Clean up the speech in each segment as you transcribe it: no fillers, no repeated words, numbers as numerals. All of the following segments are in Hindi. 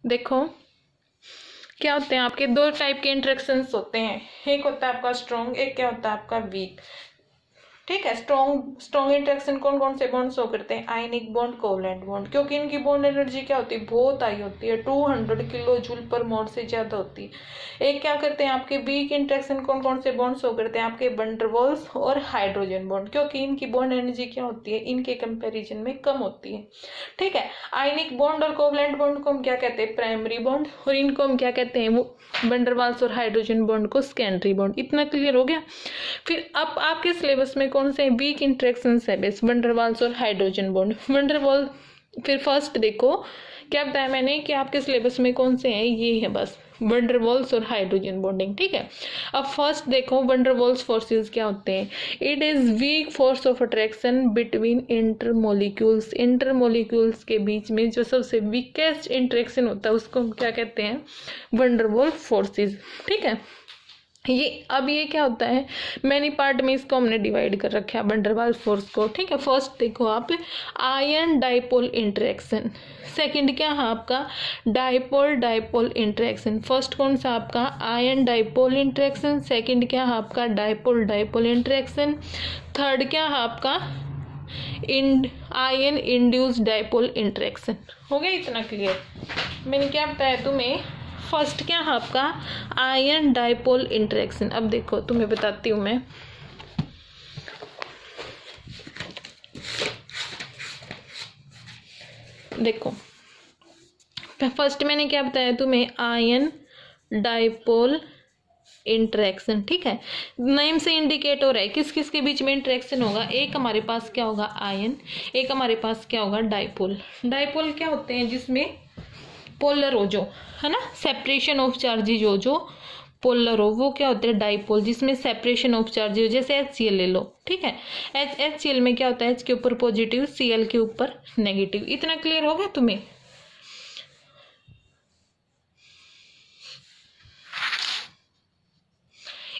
देखो क्या होते हैं आपके, दो टाइप के इंटरेक्शंस होते हैं, एक होता है आपका स्ट्रॉन्ग, एक क्या होता है आपका वीक। ठीक है, स्ट्रॉन्ग इंटरेक्शन कौन कौन से बॉन्ड शो करते हैं, आयनिक बॉन्ड, कोवलेंट बॉन्ड, क्योंकि इनकी बॉन्ड एनर्जी क्या होती है, बहुत हाई होती है, 200 किलो जूल पर मोल से ज्यादा होती है। एक क्या करते हैं आपके वीक इंटरेक्शन कौन कौन से बॉन्ड शो करते हैं, आपके वंडरवॉल्स और हाइड्रोजन बॉन्ड, क्योंकि इनकी बॉन्ड एनर्जी क्या होती है, इनके कंपेरिजन में कम होती है। ठीक है, आयनिक बॉन्ड और कोवलेंट बॉन्ड को हम क्या कहते हैं, प्राइमरी बॉन्ड, और इनको हम क्या कहते हैं, वो वंडरवाल्स और हाइड्रोजन बॉन्ड को सेकेंडरी बॉन्ड। इतना क्लियर हो गया। फिर अब आपके सिलेबस में कौन से वीक इंटरेक्शंस है, बेस वंडरवाल्स और हाइड्रोजन बॉन्ड, वंडरवॉल। फिर फर्स्ट देखो क्या बताया मैंने कि आपके सिलेबस में कौन से हैं, ये है बस वंडरवॉल्स और हाइड्रोजन बॉन्डिंग। ठीक है, अब फर्स्ट देखो वंडरवॉल्स फोर्सेस क्या होते हैं, it is weak force of attraction between intermolecules, intermolecules के बीच में जो सबसे वीकेस्ट इंटरेक्शन होता है उसको हम क्या कहते हैं, वंडरवॉल फोर्सेस। ठीक है, ये क्या होता है, मैनी पार्ट में इसको हमने डिवाइड कर रखा है वंडरवाल फोर्स को। ठीक है, फर्स्ट देखो आप आयन डाइपोल इंटरेक्शन, सेकंड क्या है आपका डाइपोल डाइपोल इंटरेक्शन। फर्स्ट कौन सा आपका आयन डाइपोल इंटरेक्शन, सेकंड क्या है आपका डाइपोल डाइपोल इंटरेक्शन, थर्ड क्या है आपका आयन इंड्यूस्ड डाइपोल इंटरेक्शन। हो गया इतना क्लियर। मैंने क्या बताया तुम्हें, फर्स्ट क्या है आपका आयन डाइपोल इंटरेक्शन। अब देखो तुम्हें बताती हूं मैं, देखो फर्स्ट मैंने क्या बताया तुम्हें, आयन डाइपोल इंटरेक्शन। ठीक है, नेम से इंडिकेट हो रहा है किस किस के बीच में इंटरेक्शन होगा, एक हमारे पास क्या होगा आयन, एक हमारे पास क्या होगा डाइपोल। डाइपोल क्या होते हैं, जिसमें पोलर हो जो है ना, सेपरेशन ऑफ चार्जेज हो जो पोलर हो, वो क्या होते हैं डाइपोल, जिसमें सेपरेशन ऑफ चार्जेज हो, जैसे HCl ले लो। ठीक है, HCl में क्या होता है, H के ऊपर पॉजिटिव, Cl के ऊपर नेगेटिव। इतना क्लियर हो गया तुम्हें।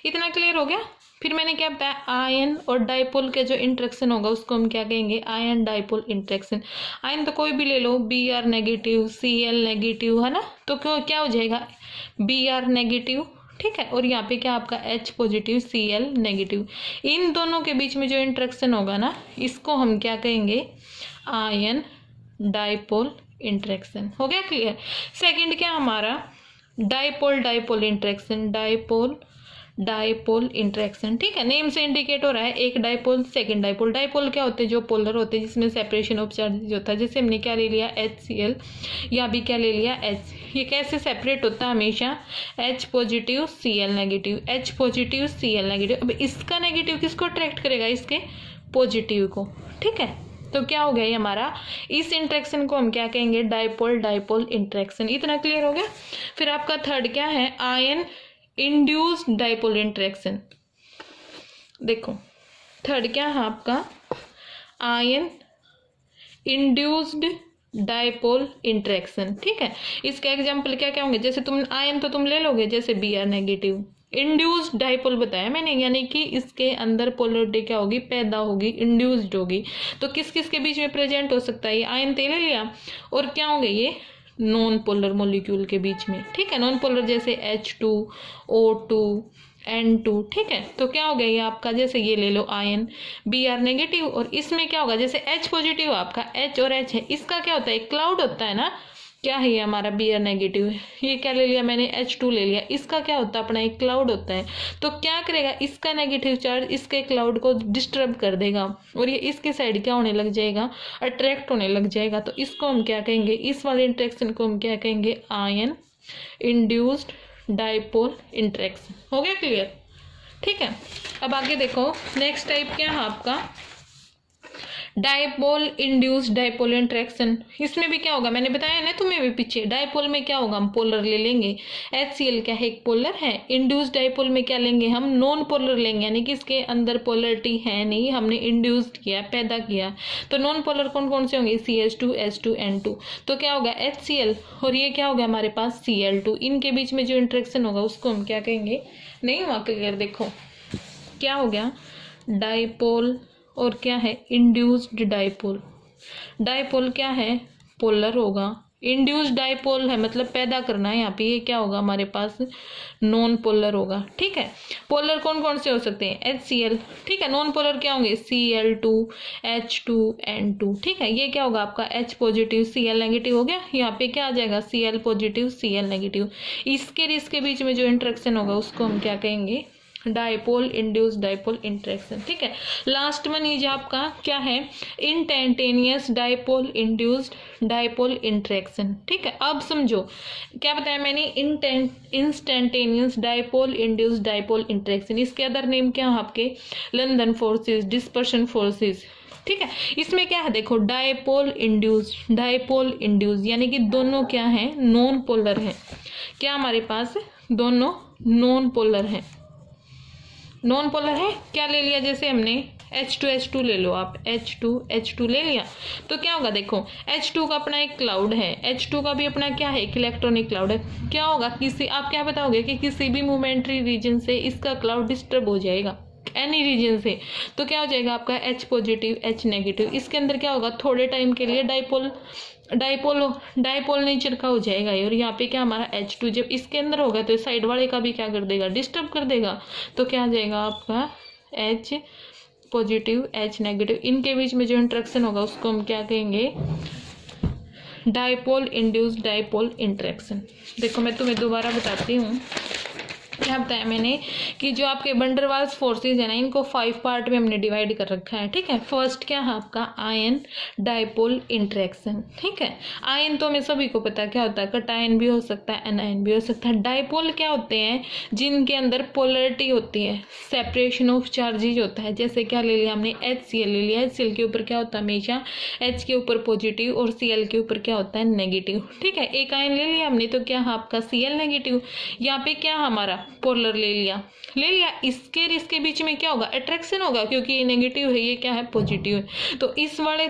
इतना क्लियर हो गया। फिर मैंने क्या बताया, आयन और डाइपोल के जो इंटरेक्शन होगा उसको हम क्या कहेंगे, आयन डाइपोल इंटरेक्शन। आयन तो कोई भी ले लो, Br नेगेटिव, Cl नेगेटिव, है ना, तो क्यों क्या हो जाएगा Br नेगेटिव। ठीक है, और यहाँ पे क्या आपका H पॉजिटिव, Cl नेगेटिव। इन दोनों के बीच में जो इंटरेक्शन होगा ना, इसको हम क्या कहेंगे, आयन डाइपोल इंटरेक्शन। हो गया क्लियर। सेकंड क्या हमारा dipole dipole interaction, dipole dipole interaction. ठीक है, नेम से इंडिकेट हो रहा है, एक डाइपोल सेकंड डाइपोल। डाइपोल क्या होते हैं, जो पोलर होते हैं, जिसमें सेपरेशन ऑफ चार्जेज होता है। जैसे हमने क्या ले लिया HCl, या भी क्या ले लिया H। ये कैसे सेपरेट होता है हमेशा, H positive Cl negative, H positive Cl negative. अब इसका नेगेटिव किसको अट्रैक्ट करेगा, इसके पॉजिटिव को। ठीक है, तो क्या हो गया ये हमारा, इस इंटरेक्शन को हम क्या कहेंगे, डाइपोल डाइपोल इंटरेक्शन। इतना क्लियर हो गया। फिर आपका थर्ड क्या है, आयन इंड्यूस्ड डाइपोल इंटरेक्शन। देखो थर्ड क्या है आपका, आयन इंड्यूस्ड डाइपोल इंटरेक्शन। ठीक है, इसका एग्जांपल क्या क्या होंगे, जैसे तुम आयन तो तुम ले लोगे, जैसे Br नेगेटिव, इंड्यूस्ड डाइपोल बताया मैंने, यानी कि इसके अंदर पोलरिटी क्या होगी, पैदा होगी, इंड्यूस्ड होगी। तो किस किस के बीच में प्रेजेंट हो सकता है, ये आयन तो ले लिया, और क्या होंगे ये नॉन पोलर मॉलिक्यूल के बीच में। ठीक है, नॉन पोलर जैसे H2, O2, N2। ठीक है, तो क्या हो गया ये आपका, जैसे ये ले लो आयन Br नेगेटिव, और इसमें क्या होगा, जैसे H पॉजिटिव आपका, H और H है, इसका क्या होता है, क्लाउड होता है ना। क्या है ये हमारा Br नेगेटिव, ये क्या ले लिया मैंने, H2 ले लिया, इसका क्या होता है अपना एक क्लाउड होता है। तो क्या करेगा, इसका नेगेटिव चार्ज इसके क्लाउड को डिस्टर्ब कर देगा, और ये इसके साइड क्या होने लग जाएगा, अट्रैक्ट होने लग जाएगा। तो इसको हम क्या कहेंगे, इस वाले इंटरेक्शन को हम क्या कहेंगे, आयन इंड्यूस्ड डाइपोल इंटरेक्शन। हो गया क्लियर। ठीक है, अब आगे देखो नेक्स्ट टाइप क्या है आपका, डाइपोल इंड्यूस्ड डाइपोल इंटरेक्शन। इसमें भी क्या होगा, मैंने बताया ना तुम्हें भी पीछे, डाइपोल में क्या होगा, हम पोलर ले लेंगे, HCl क्या है, एक पोलर है। इंड्यूस्ड डाइपोल में क्या लेंगे, हम नॉन पोलर लेंगे, यानी कि इसके अंदर पोलरिटी है नहीं, हमने इंड्यूस्ड किया, पैदा किया। तो नॉन पोलर कौन कौन से होंगे, CH2, H2, N2। तो क्या होगा HCl, और ये क्या होगा हमारे पास Cl2। इनके बीच में जो इंटरेक्शन होगा उसको हम क्या कहेंगे, नहीं हुआ क्लियर। देखो क्या हो गया, डाइपोल और क्या है, इंड्यूस्ड डाइपोल। डाइपोल क्या है, पोलर होगा, इंड्यूस्ड डाइपोल है मतलब पैदा करना है यहाँ पे, ये क्या होगा हमारे पास नॉन पोलर होगा। ठीक है, पोलर कौन कौन से हो सकते हैं, HCl। ठीक है, नॉन पोलर क्या होंगे, Cl2, H2N2। ठीक है, ये क्या होगा आपका H पॉजिटिव Cl नेगेटिव हो गया। यहाँ पे क्या आ जाएगा Cl पॉजिटिव Cl नेगेटिव। इसके और इसके बीच में जो इंटरेक्शन होगा उसको हम क्या कहेंगे, डाइपोल इंड्यूस्ड डाइपोल इंटरेक्शन। ठीक है, लास्ट वन इज आपका क्या है, instantaneous dipole induced dipole interaction. ठीक है, अब समझो क्या बताया मैंने, instantaneous dipole induced dipole interaction. इसके अदर नेम क्या है आपके, लंदन फोर्सेस, डिस्पर्शन फोर्सेस। ठीक है, इसमें क्या है देखो, डाइपोल इंड्यूस यानी कि दोनों क्या है, नॉन पोलर है। क्या हमारे पास दोनों नॉन पोलर है, नॉन पोलर है। क्या ले लिया, जैसे हमने H2 ले लो आप, H2 ले लिया तो क्या होगा देखो, H2 का अपना एक क्लाउड है, H2 का भी अपना क्या है, एक इलेक्ट्रॉनिक क्लाउड है। क्या होगा, किसी आप क्या बताओगे कि किसी भी मोमेंट्री रीजन से इसका क्लाउड डिस्टर्ब हो जाएगा, एनी रीजन से, तो क्या हो जाएगा आपका H पॉजिटिव H नेगेटिव। इसके अंदर क्या होगा, थोड़े टाइम के लिए डाइपोल नेचर का हो जाएगा। और यहाँ पे क्या हमारा H2 जब इसके अंदर होगा तो साइड वाले का भी क्या कर देगा, डिस्टर्ब कर देगा। तो क्या आ जाएगा आपका H पॉजिटिव H नेगेटिव। इनके बीच में जो इंटरेक्शन होगा उसको हम क्या कहेंगे, डाइपोल इंड्यूस्ड डाइपोल इंटरेक्शन। देखो मैं तुम्हें दोबारा बताती हूँ, क्या बताया मैंने कि जो आपके वंडरवाल्स फोर्सेस है ना, इनको 5 पार्ट में हमने डिवाइड कर रखा है। ठीक है, फर्स्ट क्या है आपका आयन डाइपोल इंटरेक्शन। ठीक है, आयन तो हमें सभी को पता है क्या होता है, कटायन भी हो सकता है, एनायन भी हो सकता है। डाइपोल क्या होते हैं, जिनके अंदर पोलरिटी होती है, सेपरेशन ऑफ चार्जेज होता है। जैसे क्या ले लिया हमने, HCl ले लिया, HCl के ऊपर क्या होता है हमेशा, H के ऊपर पॉजिटिव और Cl के ऊपर क्या होता है, नेगेटिव। ठीक है, एक आयन ले लिया हमने तो क्या है आपका Cl नेगेटिव। यहाँ पे क्या हमारा पोलर ले लिया, इसके बीच में क्या होगा, अट्रैक्शन होगा, क्योंकि ये नेगेटिव है, ये क्या है, पॉजिटिव है। तो इस वाले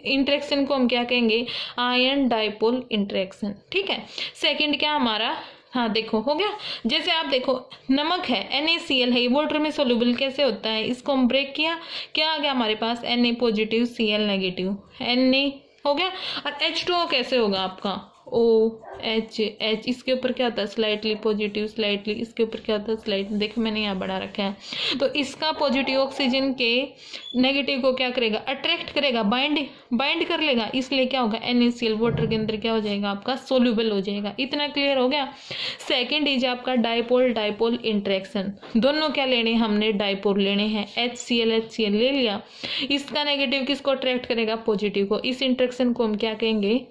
इंटरेक्शन को हम क्या कहेंगे, आयन डाइपोल इंटरेक्शन। ठीक है, सेकंड क्या हमारा, हाँ देखो हो गया, जैसे आप देखो नमक है NaCl है, वाटर में सोल्यूबल कैसे होता है, इसको हम ब्रेक किया, क्या आ गया हमारे पास Na positive Cl negative, Na हो गया। और H2O कैसे होगा आपका, OH, इसके ऊपर क्या होता है, स्लाइटली पॉजिटिव, स्लाइटली, इसके ऊपर क्या होता है, स्लाइटली। देखो मैंने यहाँ बढ़ा रखा है। तो इसका पॉजिटिव ऑक्सीजन के नेगेटिव को क्या करेगा, अट्रैक्ट करेगा, बाइंड कर लेगा, इसलिए क्या होगा, NaCl वाटर के अंदर क्या हो जाएगा आपका, सोल्यूबल हो जाएगा। इतना क्लियर हो गया। सेकेंड इज आपका डाइपोल इंटरेक्शन। दोनों क्या लेने, हमने डाइपोल लेने हैं, HCl ले लिया, इसका नेगेटिव किसको अट्रैक्ट करेगा, पॉजिटिव को। इस इंटरेक्शन को हम क्या कहेंगे,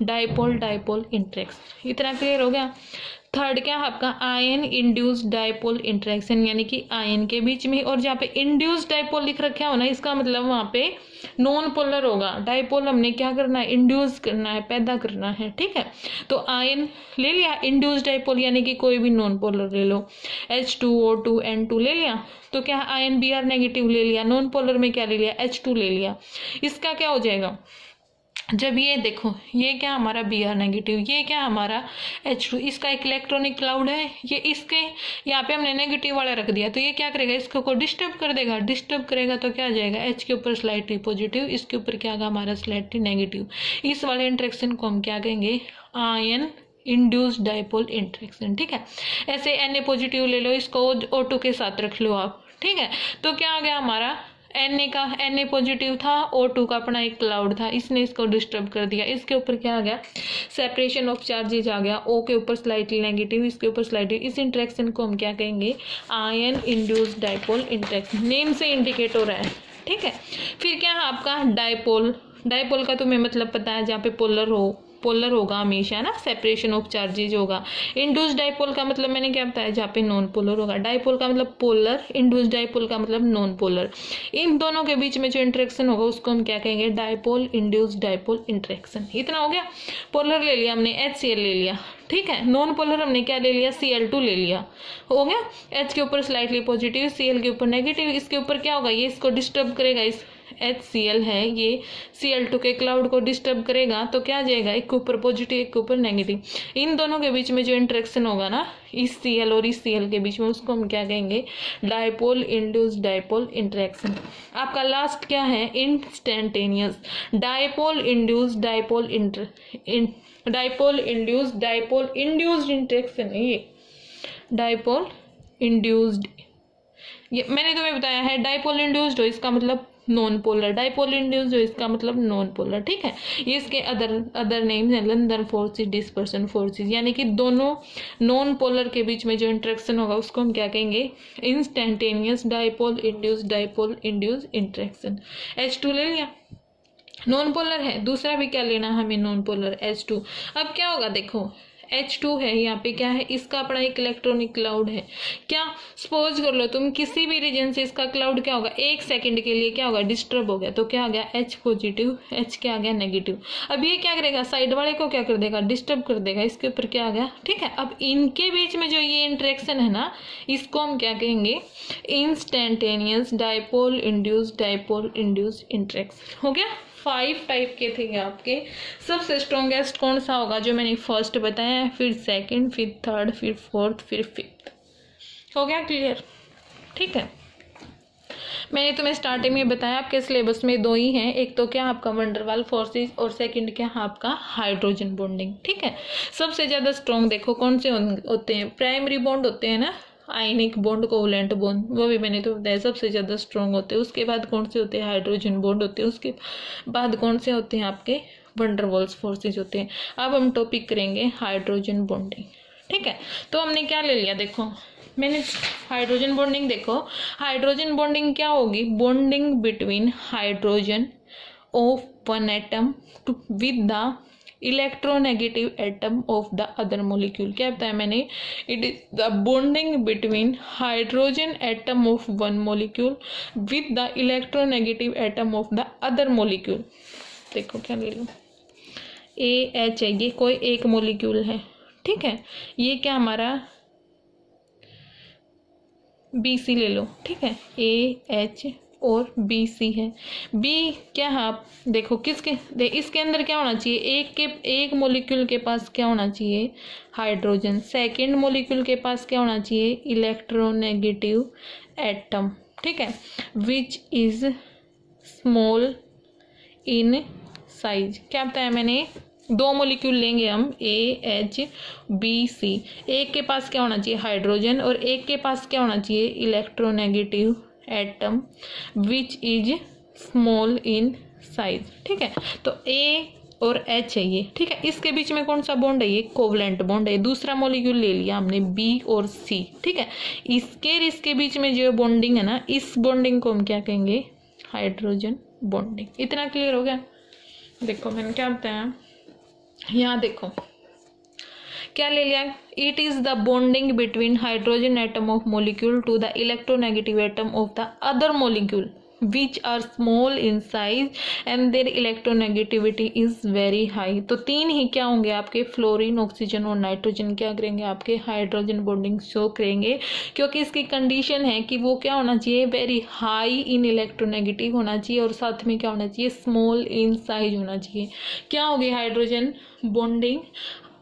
डाइपोल इंटरेक्शन। इतना क्लियर हो गया। थर्ड क्या है आपका, आयन इंड्यूस्ड डाइपोल इंटरेक्शन, यानी कि आयन के बीच में, और जहाँ पे इंड्यूस्ड डाइपोल लिख रखा हो ना, इसका मतलब वहाँ पे नॉन पोलर होगा। डाइपोल हमने क्या करना है, इंड्यूस करना है, पैदा करना है। ठीक है, तो आयन ले लिया, इंड्यूस्ड डाइपोल यानी कि कोई भी नॉन पोलर ले लो, H2O2N2 ले लिया, तो क्या आयन Br नेगेटिव ले लिया, नॉन पोलर में क्या ले लिया, H2 ले लिया। इसका क्या हो जाएगा, जब ये देखो, ये क्या हमारा Br नेगेटिव, ये क्या हमारा H2, इसका एक इलेक्ट्रॉनिक क्लाउड है, ये इसके यहाँ पे हमने नेगेटिव वाला रख दिया, तो ये क्या करेगा, इसको को डिस्टर्ब कर देगा, डिस्टर्ब करेगा तो क्या आ जाएगा, H के ऊपर स्लाइटली पॉजिटिव, इसके ऊपर क्या आएगा हमारा स्लाइटली नेगेटिव। इस वाले इंटरेक्शन को हम क्या कहेंगे, आयन इंड्यूस्ड डाइपोल इंटरेक्शन। ठीक है, ऐसे Na पॉजिटिव ले लो, इसको O2 के साथ रख लो आप। ठीक है, तो क्या आ गया हमारा, Na पॉजिटिव था, O2 का अपना एक क्लाउड था, इसने इसको डिस्टर्ब कर दिया, इसके ऊपर क्या आ गया, सेपरेशन ऑफ चार्जेज आ गया, O के ऊपर स्लाइटली नेगेटिव, इसके ऊपर स्लाइटली। इस इंटरेक्शन को हम क्या कहेंगे, ion induced dipole interaction, name से इंडिकेट हो रहा है। ठीक है, फिर क्या है आपका डाइपोल का तुम्हें मतलब पता है, जहाँ पे पोलर होगा हमेशा ना, सेपरेशन ऑफ चार्जेज होगा। इंड्यूस्ड डाइपोल का मतलब मैंने क्या बताया, जहाँ पे नॉन पोलर होगा। डाइपोल का मतलब पोलर, इंड्यूस्ड डाइपोल का मतलब नॉन पोलर। इन दोनों के बीच में जो इंटरेक्शन होगा उसको हम क्या कहेंगे, डाइपोल इंड्यूस्ड डाइपोल इंटरेक्शन। इतना हो गया। पोलर ले लिया हमने, HCl ले लिया। ठीक है, नॉन पोलर हमने क्या ले लिया, Cl2 ले लिया, हो गया। H के ऊपर स्लाइटली पॉजिटिव, Cl के ऊपर नेगेटिव, इसके ऊपर क्या होगा, ये इसको डिस्टर्ब करेगा, इस HCl है ये Cl2 के क्लाउड को डिस्टर्ब करेगा, तो क्या आ जाएगा, एक के ऊपर पॉजिटिव एक के ऊपर नेगेटिव। इन दोनों के बीच में जो इंटरेक्शन होगा ना, इस Cl और इस Cl के बीच में, उसको हम क्या कहेंगे, डायपोल इंड्यूस्ड डायपोल इंटरेक्शन। आपका लास्ट क्या है, instantaneous dipole induced dipole induced interaction है ये, डायपोल इंड्यूस्ड। ये मैंने तुम्हें बताया है, डायपोल इंड्यूस्ड हो इसका मतलब नॉन पोलर, डायपोल इंड्यूस्ड हो इसका मतलब नॉन पोलर। ठीक है, ये इसके अदर नेम्स हैं, लंदन फोर्सेस, डिस्पर्सन फोर्सेस, यानी कि दोनों नॉन पोलर के बीच में जो इंटरेक्शन होगा उसको हम क्या कहेंगे, instantaneous dipole induced interaction. H2 ले लिया, नॉन पोलर है। दूसरा भी क्या लेना हमें, नॉन पोलर H2। अब क्या होगा, देखो H2 है, यहाँ पे क्या है, इसका अपना एक इलेक्ट्रॉनिक क्लाउड है। क्या सपोज कर लो तुम किसी भी रीजन से इसका क्लाउड क्या होगा, 1 सेकंड के लिए क्या होगा, डिस्टर्ब हो गया, तो क्या आ गया, H पॉजिटिव, H क्या आ गया, नेगेटिव। अब ये क्या करेगा, साइड वाले को क्या कर देगा, डिस्टर्ब कर देगा, इसके ऊपर क्या आ गया। ठीक है, अब इनके बीच में जो ये इंटरेक्शन है ना, इसको हम क्या कहेंगे, इंस्टेंटेनियस डायपोल इंड्यूस्ड इंटरेक्शन। हो गया। 5 टाइप के थे आपके। सबसे स्ट्रॉन्गेस्ट कौन सा होगा, जो मैंने फर्स्ट बताया है, फिर सेकंड, फिर थर्ड, फिर फोर्थ, फिर फिफ्थ। हो गया क्लियर। ठीक है, मैंने तुम्हें स्टार्टिंग में बताया आपके सिलेबस में 2 ही हैं, एक तो क्या आपका वंडरवाल फोर्सेस और सेकंड क्या आपका हाइड्रोजन बॉन्डिंग। ठीक है, सबसे ज़्यादा स्ट्रॉन्ग देखो कौन से होते हैं, प्राइमरी बॉन्ड होते हैं ना, आयनिक बॉन्ड, कोवलेंट बॉन्ड, वो भी मैंने तो बताया सबसे ज़्यादा स्ट्रॉन्ग होते हैं। उसके बाद कौन से होते हैं, हाइड्रोजन बॉन्ड होते हैं। उसके बाद कौन से होते हैं आपके, वंडरवॉल्स फोर्सेस होते हैं। अब हम टॉपिक करेंगे हाइड्रोजन बॉन्डिंग। ठीक है, तो हमने क्या ले लिया, देखो मैंने हाइड्रोजन बॉन्डिंग, देखो हाइड्रोजन बॉन्डिंग क्या होगी, bonding between hydrogen of one atom with the electronegative atom of the other molecule. क्या बताया मैंने, it is the bonding between hydrogen atom of one molecule with the electronegative atom of the other molecule. देखो क्या ले लो, AH है, ये कोई एक मोलिक्यूल है। ठीक है, ये क्या हमारा BC ले लो। ठीक है, AH और BC है। B क्या है, आप देखो किसके इसके अंदर क्या होना चाहिए, एक मोलिक्यूल के पास क्या होना चाहिए, हाइड्रोजन। सेकंड मोलिक्यूल के पास क्या होना चाहिए, इलेक्ट्रोनेगेटिव एटम। ठीक है, which is small in size. क्या बताया मैंने, 2 मोलिक्यूल लेंगे हम, AH BC, एक के पास क्या होना चाहिए, हाइड्रोजन, और एक के पास क्या होना चाहिए, electronegative atom which is small in size. ठीक है, तो A और H है ये। ठीक है, इसके बीच में कौन सा बॉन्ड है, ये कोवलेंट बॉन्ड है। दूसरा मॉलिक्यूल ले लिया हमने B और C। ठीक है, इसके बीच में जो बॉन्डिंग है ना, इस बॉन्डिंग को हम क्या कहेंगे, हाइड्रोजन बॉन्डिंग। इतना क्लियर हो गया। देखो मैंने क्या बताया, यहाँ देखो क्या ले लिया, it is the bonding between hydrogen atom of molecule to the electronegative atom of the other molecule which are small in size and their electronegativity is very high. तो 3 ही क्या होंगे आपके, फ्लोरीन, ऑक्सीजन और नाइट्रोजन क्या करेंगे, आपके हाइड्रोजन बॉन्डिंग शो करेंगे, क्योंकि इसकी कंडीशन है कि वो क्या होना चाहिए, वेरी हाई इन इलेक्ट्रोनेगेटिव होना चाहिए, और साथ में क्या होना चाहिए, स्मॉल इन साइज होना चाहिए। क्या होगी हाइड्रोजन बॉन्डिंग,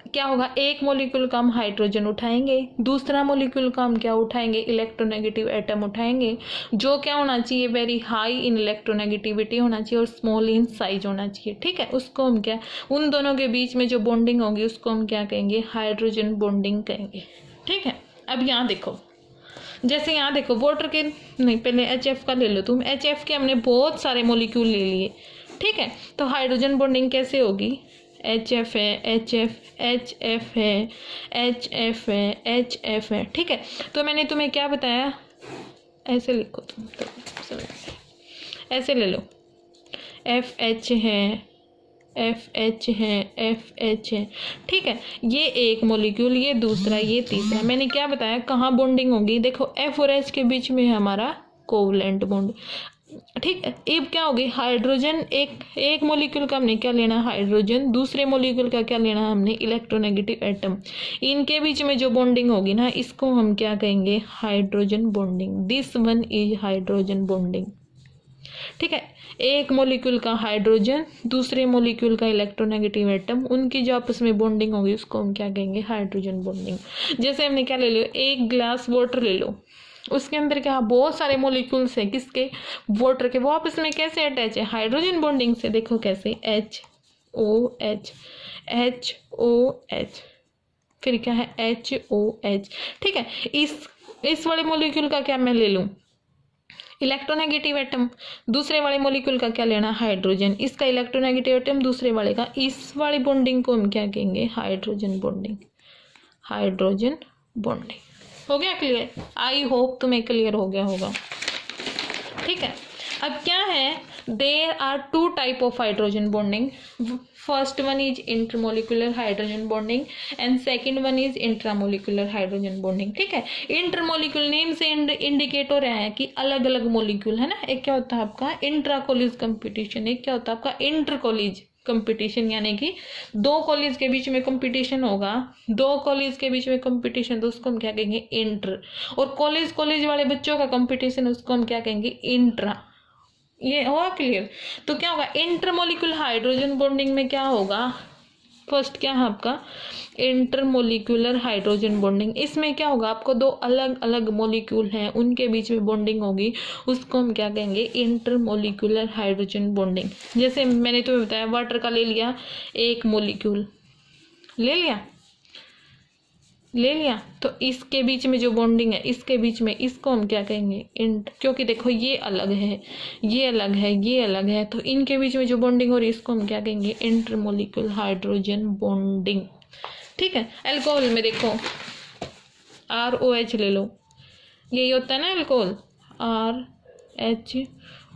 क्या होगा, एक मोलिक्यूल का हम हाइड्रोजन उठाएंगे, दूसरा मोलिक्यूल का हम क्या उठाएंगे, इलेक्ट्रोनेगेटिव एटम उठाएंगे, जो क्या होना चाहिए, वेरी हाई इन इलेक्ट्रोनेगेटिविटी होना चाहिए और स्मॉल इन साइज होना चाहिए। ठीक है, उसको हम क्या, उन दोनों के बीच में जो बॉन्डिंग होगी उसको हम क्या कहेंगे, हाइड्रोजन बॉन्डिंग कहेंगे। ठीक है, अब यहाँ देखो, जैसे यहाँ देखो वाटर के, नहीं पहले HF का ले लो तुम, HF के हमने बहुत सारे मोलिक्यूल ले लिए। ठीक है, तो हाइड्रोजन बॉन्डिंग कैसे होगी, HF है, HF है, HF है, HF है। ठीक है, तो मैंने तुम्हें क्या बताया, ऐसे लिखो तुम, तो ऐसे ले लो, FH है, FH है, FH है। ठीक है, ये एक मोलिक्यूल, ये दूसरा, ये तीसरा। मैंने क्या बताया, कहाँ बॉन्डिंग होगी, देखो F और H के बीच में हमारा कोवलेंट बॉन्ड। ठीक है, अब क्या होगी, हाइड्रोजन, एक मोलिक्यूल का हमने क्या लेना, हाइड्रोजन, दूसरे मोलिक्यूल का क्या लेना हमने, इलेक्ट्रोनेगेटिव एटम। इनके बीच में जो बॉन्डिंग होगी ना, इसको हम क्या कहेंगे, hydrogen bonding. This one is hydrogen bonding. ठीक है, एक मॉलिक्यूल का हाइड्रोजन, दूसरे मॉलिक्यूल का इलेक्ट्रोनेगेटिव एटम, उनकी जो आपस में बॉन्डिंग होगी उसको हम क्या कहेंगे, हाइड्रोजन बॉन्डिंग। जैसे हमने क्या ले लियो, एक ग्लास वाटर ले लो, उसके अंदर क्या बहुत सारे मॉलिक्यूल्स हैं, किसके, वाटर के, वो आपस में कैसे अटैच है, हाइड्रोजन बॉन्डिंग से। देखो कैसे, HOH, HOH, फिर क्या है, HOH। ठीक है, इस वाले मॉलिक्यूल का क्या मैं ले लूं, इलेक्ट्रोनेगेटिव एटम, दूसरे वाले मॉलिक्यूल का क्या लेना, हाइड्रोजन, इसका इलेक्ट्रोनेगेटिव एटम दूसरे वाले का, इस वाली बॉन्डिंग को हम क्या कहेंगे, हाइड्रोजन बॉन्डिंग, हाइड्रोजन बॉन्डिंग। हो गया क्लियर? आई होप तुम्हें क्लियर हो गया होगा। ठीक है, अब क्या है, there are two type of hydrogen bonding. First one is intermolecular hydrogen bonding and second one is intramolecular hydrogen bonding. ठीक है, इंटरमोलिकुलर नेम से इंडिकेट हो रहा है कि अलग अलग मोलिक्यूल है ना। एक क्या होता है आपका इंट्रा कॉलेज कंपटीशन, एक क्या होता है आपका इंटर कॉलेज कंपटीशन, यानी कि दो कॉलेज के बीच में कंपटीशन होगा, दो कॉलेज के बीच में कंपटीशन, तो उसको हम क्या कहेंगे, इंटर। और कॉलेज वाले बच्चों का कंपटीशन, उसको हम क्या कहेंगे, इंट्रा। ये हुआ क्लियर? तो क्या होगा, इंटरमोलिक्यूलर हाइड्रोजन बॉन्डिंग में क्या होगा, फर्स्ट क्या है आपका इंटरमोलिक्यूलर हाइड्रोजन बॉन्डिंग। इसमें क्या होगा, आपको दो अलग अलग मॉलिक्यूल हैं, उनके बीच में बॉन्डिंग होगी, उसको हम क्या कहेंगे, इंटरमोलिक्यूलर हाइड्रोजन बॉन्डिंग। जैसे मैंने तुम्हें बताया, वाटर का ले लिया एक मॉलिक्यूल, ले लिया, तो इसके बीच में जो बॉन्डिंग है, इसके बीच में, इसको हम क्या कहेंगे, क्योंकि देखो ये अलग है, ये अलग है, ये अलग है, तो इनके बीच में जो बॉन्डिंग हो रही है, इसको हम क्या कहेंगे, इंटरमोलिक्यूलर हाइड्रोजन बॉन्डिंग। ठीक है, अल्कोहल में देखो ROH ले लो, यही होता है ना अल्कोहल,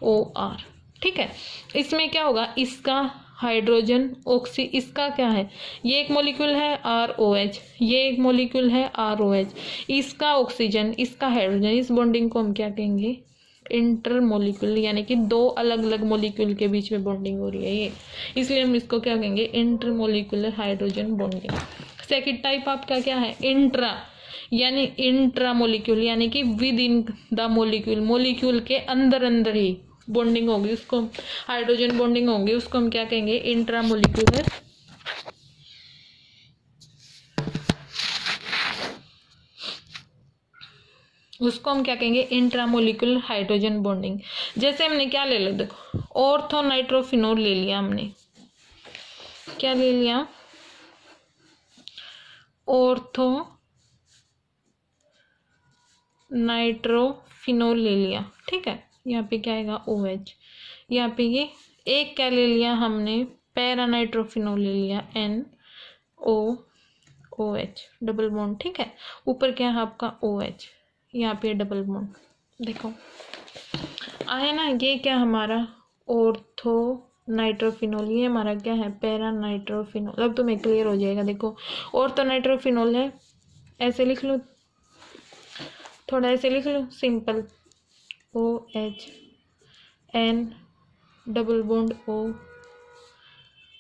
RHOR। ठीक है, इसमें क्या होगा, इसका हाइड्रोजन ऑक्सी, इसका क्या है, ये एक मॉलिक्यूल है ROH, ये एक मॉलिक्यूल है ROH, इसका ऑक्सीजन, इसका हाइड्रोजन, इस बॉन्डिंग को हम क्या कहेंगे, इंटरमोलिक्यूल, यानी कि दो अलग अलग मॉलिक्यूल के बीच में बॉन्डिंग हो रही है ये, इसलिए हम इसको क्या कहेंगे, intermolecular hydrogen bonding. Second type आपका क्या है, इंट्रा, यानी इंट्रा मोलिक्यूल, यानी कि with in the molecule, molecule के अंदर अंदर ही बॉन्डिंग होगी, उसको हाइड्रोजन बॉन्डिंग होगी, उसको हम क्या कहेंगे, इंट्रा मोलिक्यूलर, उसको हम क्या कहेंगे, इंट्रामोलिक्यूलर हाइड्रोजन बॉन्डिंग। जैसे हमने क्या ले लिया, देखो ऑर्थो नाइट्रोफिनोल ले लिया हमने, क्या ले लिया, ऑर्थो नाइट्रोफिनोल ले लिया। ठीक है, यहाँ पे क्या आएगा, OH, यहाँ पे ये एक क्या ले लिया हमने, पैरा नाइट्रोफिनोल ले लिया, NOOH, डबल बॉन्ड। ठीक है, ऊपर क्या है आपका OH, यहाँ पे डबल बॉन्ड, देखो आया ना, ये क्या हमारा ऑर्थो नाइट्रोफिनोल, ये हमारा क्या है, पैरा नाइट्रोफिनोल। अब तुम्हें क्लियर हो जाएगा, देखो ऑर्थो नाइट्रोफिनोल है, ऐसे लिख लो, थोड़ा ऐसे लिख लो, simple, OH, N, double bond O।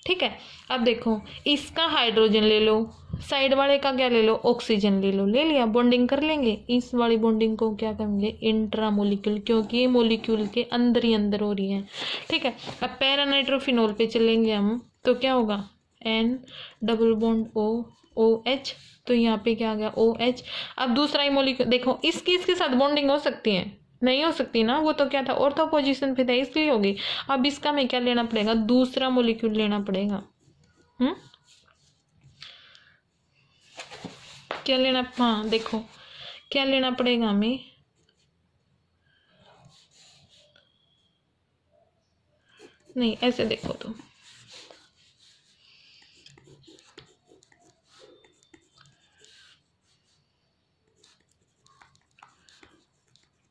ठीक है, अब देखो इसका हाइड्रोजन ले लो, साइड वाले का क्या ले लो, ऑक्सीजन ले लो, ले लिया, बॉन्डिंग कर लेंगे, इस वाली बॉन्डिंग को क्या करेंगे, इंट्रामोलिक्यूल, क्योंकि ये मोलिक्यूल के अंदर ही अंदर हो रही है। ठीक है, अब पैरा नाइट्रोफिनोल पे चलेंगे हम, तो क्या होगा, N, double bond O, OH, तो यहाँ पे क्या आ गया, OH। अब दूसरा ही मोलिक्यूल देखो, इसके साथ बॉन्डिंग हो सकती है, नहीं हो सकती ना, वो तो क्या था, ऑर्थो पोजीशन पे था, इसलिए होगी। अब इसका में क्या लेना पड़ेगा, दूसरा मोलिक्यूल लेना पड़ेगा। क्या लेना, हाँ देखो क्या लेना पड़ेगा हमें, नहीं ऐसे देखो तो,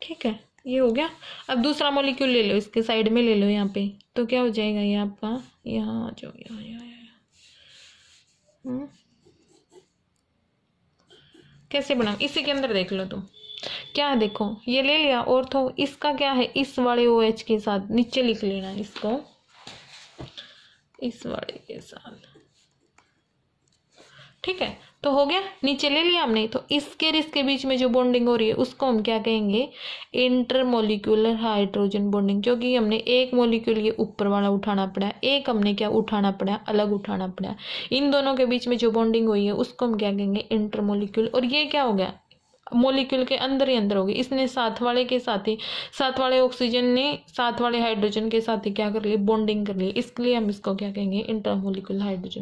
ठीक है, ये हो गया। अब दूसरा मॉलिक्यूल ले लो, इसके साइड में ले लो यहाँ पे, तो क्या हो जाएगा, ये आपका यहाँ आ जाओ, यहाँ कैसे बना, इसी के अंदर देख लो तुम, क्या है देखो, ये ले लिया ऑर्थो, इसका क्या है, इस वाले OH के साथ, नीचे लिख लेना इसको, इस वाले के साथ, ठीक है, तो हो गया, नीचे ले लिया हमने। तो इसके और इसके बीच में जो बॉन्डिंग हो रही है उसको हम क्या कहेंगे, इंटरमोलिक्यूलर हाइड्रोजन बॉन्डिंग। जो कि हमने एक मोलिक्यूल ये ऊपर वाला उठाना पड़ा, एक हमने क्या उठाना पड़ा, अलग उठाना पड़ा। इन दोनों के बीच में जो बॉन्डिंग हुई है उसको हम क्या कहेंगे, इंटरमोलिक्यूल। और ये क्या हो गया, मोलिक्यूल के अंदर ही अंदर हो गई। इसने साथ वाले के साथ ही, साथ वाले ऑक्सीजन ने साथ वाले हाइड्रोजन के साथ ही क्या कर लिया, बॉन्डिंग कर ली। इसके लिए हम इसको क्या कहेंगे, इंटरमोलिक्यूलर हाइड्रोजन।